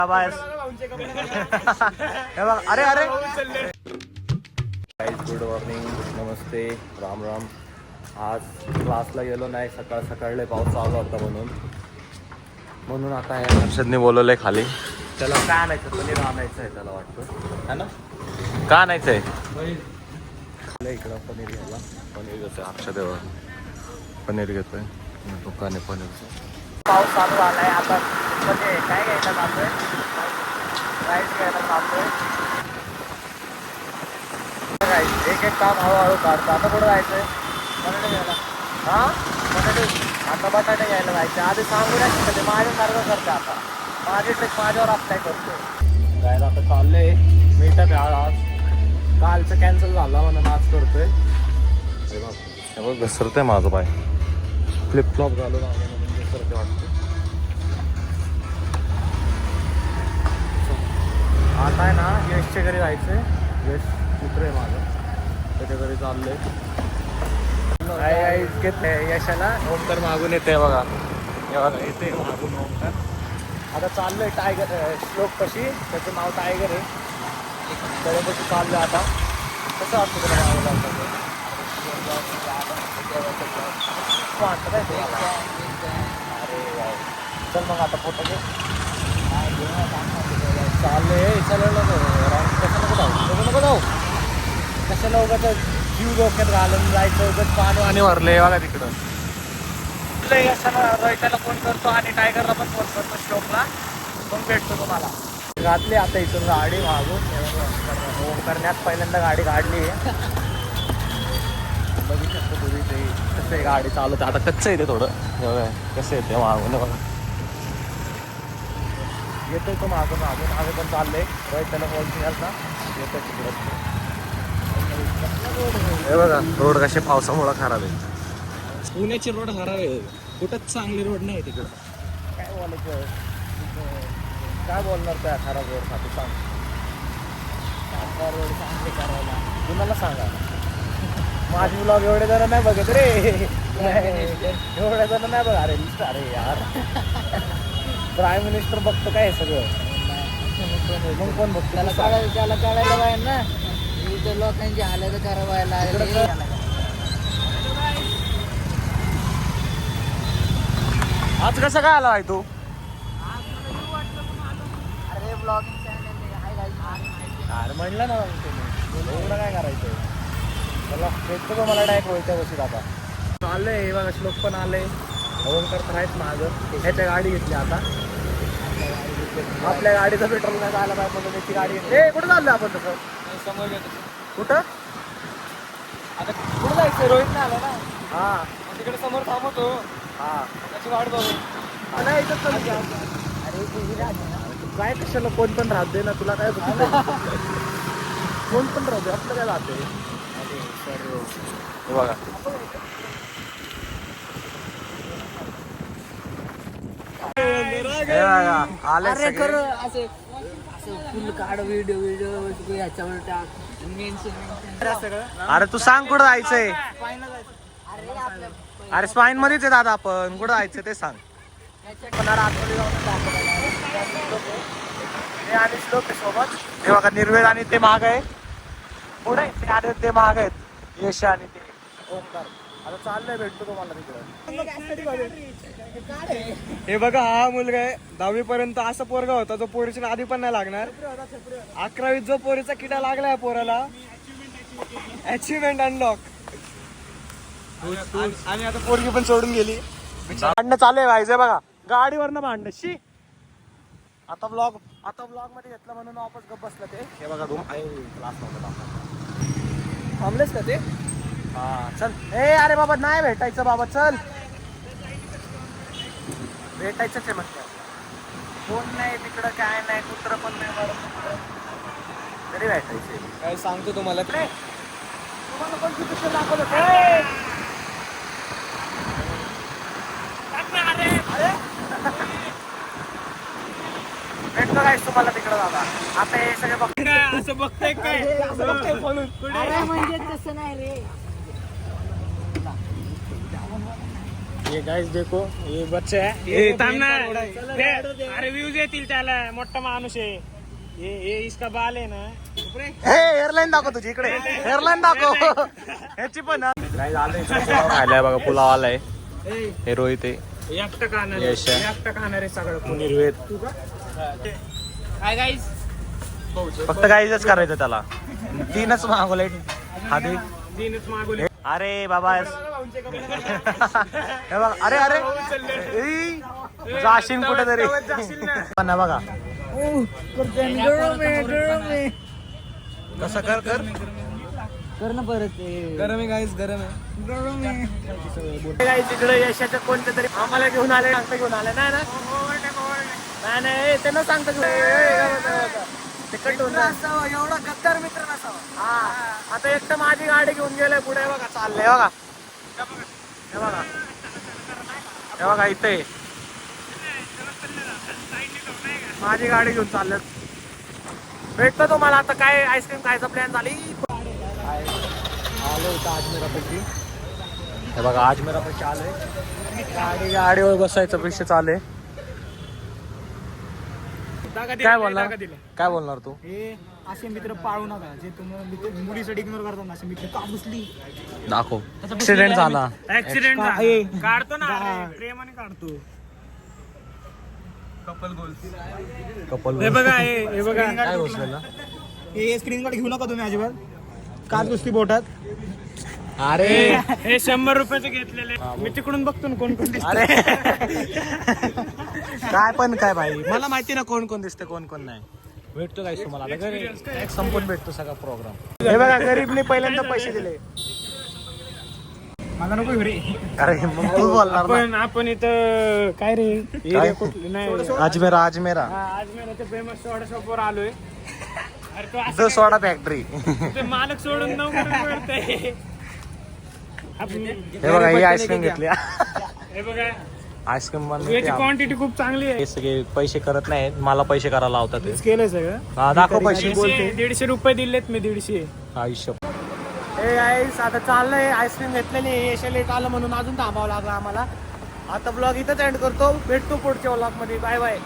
अरे अरे good morning, नमस्ते, राम राम. आज क्लासला गेलो नाही, सकाळला पाऊस चालू होता म्हणून आता हर्षदने बोलवलंय खाली. त्याला काय आणायचं, पनीर आणायचं आहे त्याला वाटतं है ना. का आणायचं आहे इकडं पनीर घ्यायला. पनीर घेतोय हर्षदेवर, पनीर घेतोय दुकान आहे पनीरचं. पाऊस चालू झालाय आता. म्हणजे काय घ्यायला जातोय, राईस घ्यायला जातोय. एक एक काम हळूहळू काढतो. आता कुठं जायचंय, बटाटे घ्यायला. हां बटाटे, आता बटाटे घ्यायला जायचं. आधी सांगू नाही शकत, माझ्यासारखं करते आता. माझी ट्रिक माझ्यावर अप्लाय करतो. जायला आता चाललंय मीटअप आज. कालचं कॅन्सल झाला म्हणून आज करतोय. हे बघ घसरतंय माझं पाय, फ्लिपफ्लॉप घालून घसरते वाटतं. आता आहे ना यशच्या घरी जायचंय. यश मित्र आहे माझं, त्याच्या घरी चाललंय. यशाला ओमकार मागून येते बघा, येते मागून ओमकार. आता चाललोय टायगर श्लोक पशी, त्याचं नाव टायगर आहे. त्याच्यापाशी चाललोय आता. कसं वाटतं तुला मागं वाटतं काय तुम्हाला? अरे चल मग आता फोटो घे. चाललंय कशाला नको जाऊ, कशाला उगाच जीव डोक्यात घालून जायचं. उगाच पाणी भरले बघा तिकडं. रोहिताला फोन करतो आणि टायगरला पण फोन करतो, श्लोकला. मग भेटतो तुम्हाला. घातली आता इथून गाडी मागून करण्यात पहिल्यांदा गाडी काढली आहे. बघू शकतो तुम्ही ते कसं आहे गाडी चालवते. आता कच्चं आहे ते थोडं, कसं येते मागून बघा. येतोय तो मागून पण चाललंय. रोहिताला फोन केला येतोय तिकडं. हे बघा रोड कसे पावसामुळे खराब आहे. पुण्याचे रोड खराब आहे, कुठंच चांगले रोड नाही तिकडं. काय बोलायचं, काय बोलणार त्या खराब रोडसाठी सांग. रोड चांगले करायला कुणाला सांगा. माझी ब्लॉग एवढे जण नाही बघत रे, एवढे जण नाही बघा. अरे यार प्राईम मिनिस्टर बघतो काय हे सगळं, मग कोण बघतो? त्याला कळायला पाहिजे ना, इथं लोकांची हालत खराब व्हायला. आज कसं काय आला आहे तू? अरे ब्लॉगिंग चॅनल अरे म्हणलं ना एवढं काय करायचं. मला भेटतो का मला डायरेक्ट होईल त्या गोष्टीत. आता चाललंय बघा, श्लोक पण आले, ओमकार तर आहेच माझं. ह्याच्या गाडी घेतली आता. आपल्या गाडीचं पेट्रोल नाही जायला पाहिजे म्हणून त्याची गाडी घेतली. कुठं चाललं आपण तसं समोर घेतो. कुठं आता कुठं जायचं? रोहित नाही आला ना. हां तिकडे समोर थांबवतो. हां त्याची वाट बघू. नाही इथं अरे काय कशाला कोण पण राहत दे ना, तुला काय कोण पण राहू दे, आपलं काय राहते. अरे सर बघा फुल काढ व्हिडिओ याच्यावर टाक. अरे तू सांग कुठं जायचंय. अरे स्पाईन मध्येच आहे दादा, आपण कुठं जायचं ते सांग. आणि श्लोक सोबत ते बघा निर्वेद आणि ते महाग आहे पुढे, ते महाग आहेत यश आणि ते ओमकार. आता चाललंय भेटतो तुम्हाला तिकडे. हे बघा हा मुलगा आहे 10वी पर्यंत असा पोरगा होता जो पोरीच्या आधी पण नाही लागणार. 11वीत जो पोरीचा किडा लागलाय पोराला, अचिव्हमेंट अनलॉक. आणि आता पोरगी पण सोडून गेली. भांडणं चालू आहे व्हायचंय बघा, गाडीवरनं भांडणं. शी आता ब्लॉग मध्ये घेतलं म्हणून वापस गप बसलं ते. हे बघा रूम आहे क्लास थांबलेच का ते. हा चल. अरे बाबा नाही भेटायचं बाबा, चल भेटायचंच आहे म्हटलं. फोन नाही तिकडं, काय नाही, कुत्र पण नाही तरी भेटायचे. काय सांगतो तुम्हाला पण किती दाखवलं. भेटतो काय तुम्हाला तिकडं दादा. आता हे सगळे बघताय असं बघताय काय असं बघताय म्हणून म्हणजे तसं नाही रे. ये गाइस देखो ये बच्चा है ये थांबना अरे व्ह्यूज येतील त्याला मोठा माणूस आहे ये इसका बाल आहे ना एअरलाईन दाखव तुझी इकडे एअरलाईन दाखव ह्याची पण खायलाय बघा पुलाव आलाय हे रोहित आहे एकटा खाणार यश आहे. एकटा खाणार आहे सगळं कोणी निर्वेद काय गाईस फक्त काहीच करायचं त्याला 3च मागवले हा दे तीनच मागवले अरे बाबा हे बघ अरे अरे ए, जाशील कुठेतरी पण ना बघा कसं कर कर कर ना परत गरम आहे गाईस गरम आहे तिकडे यशाच्या कोणत्या तरी आम्हाला घेऊन आले घेऊन आले नाही ना नाही ते न सांगतो एवढा गद्दार मित्र नसावा हा आता एक तर माझी गाडी घेऊन गेलाय पुढे बघा चाललंय बघा हे बघा हे बघा इथे माझी गाडी घेऊन चाललं भेटतो तुम्हाला आता काय आईस्क्रीम खायचा प्लॅन झाली आलो होतं अजमेरापैकी हे बघा अजमेरापैकी आलोय गाडीवर बसायचा विषय चालू आहे काय बोलणार तू हे असे मित्र पाळू नका जे तुम्ही मुलीसाठी इग्नोर करतात ना असे मित्र का घुसली दाखव ऍक्सिडेंट झाला ऍक्सिडेंट काढतो ना प्रेमाने काढतो कपल हे बघा हे बघा काय घुसलेलं हे स्क्रीन कार्ड घेऊ नका तुम्ही अजिबात काच घुसती बोटात अरे हे 100 रुपयाचे घेतलेले मी तिकडून बघतो ना कोण कोण अरे काय पण काय भाई मला माहिती ना कोण कोण दिसते कोण कोण नाही भेटतो काय तुम्हाला आता घरी संपून भेटतो सगळा प्रोग्राम हे बघा गरीबने पहिल्यांदा पैसे दिले मला नको रे अरे मग तू बोलणार ना. आपण इथं काय रे एरिया कुठली नाही अजमेरा अजमेरा आज मी ते फेमस सोडा शॉपवर आलोय अरे तो द सोडा फॅक्टरी ते मालक सोडून नव्हतं हे बघा ही आईस्क्रीम घेतली हे बघा आईस्क्रीम याची क्वांटिटी खूप चांगली आहे हे सगळे पैसे करत नाहीत मला पैसे करायला लावतात ते. केलंय सगळं हा, दाखव पैसे 150 रुपये दिलेत मी 150 आयुष्य हे आईस आता चाललंय आईस्क्रीम घेतलेली यश लेट आलं म्हणून अजून थांबावं लागलं आम्हाला आता ब्लॉग इथंच एंड करतो भेटतो पुढच्या ब्लॉग मध्ये बाय बाय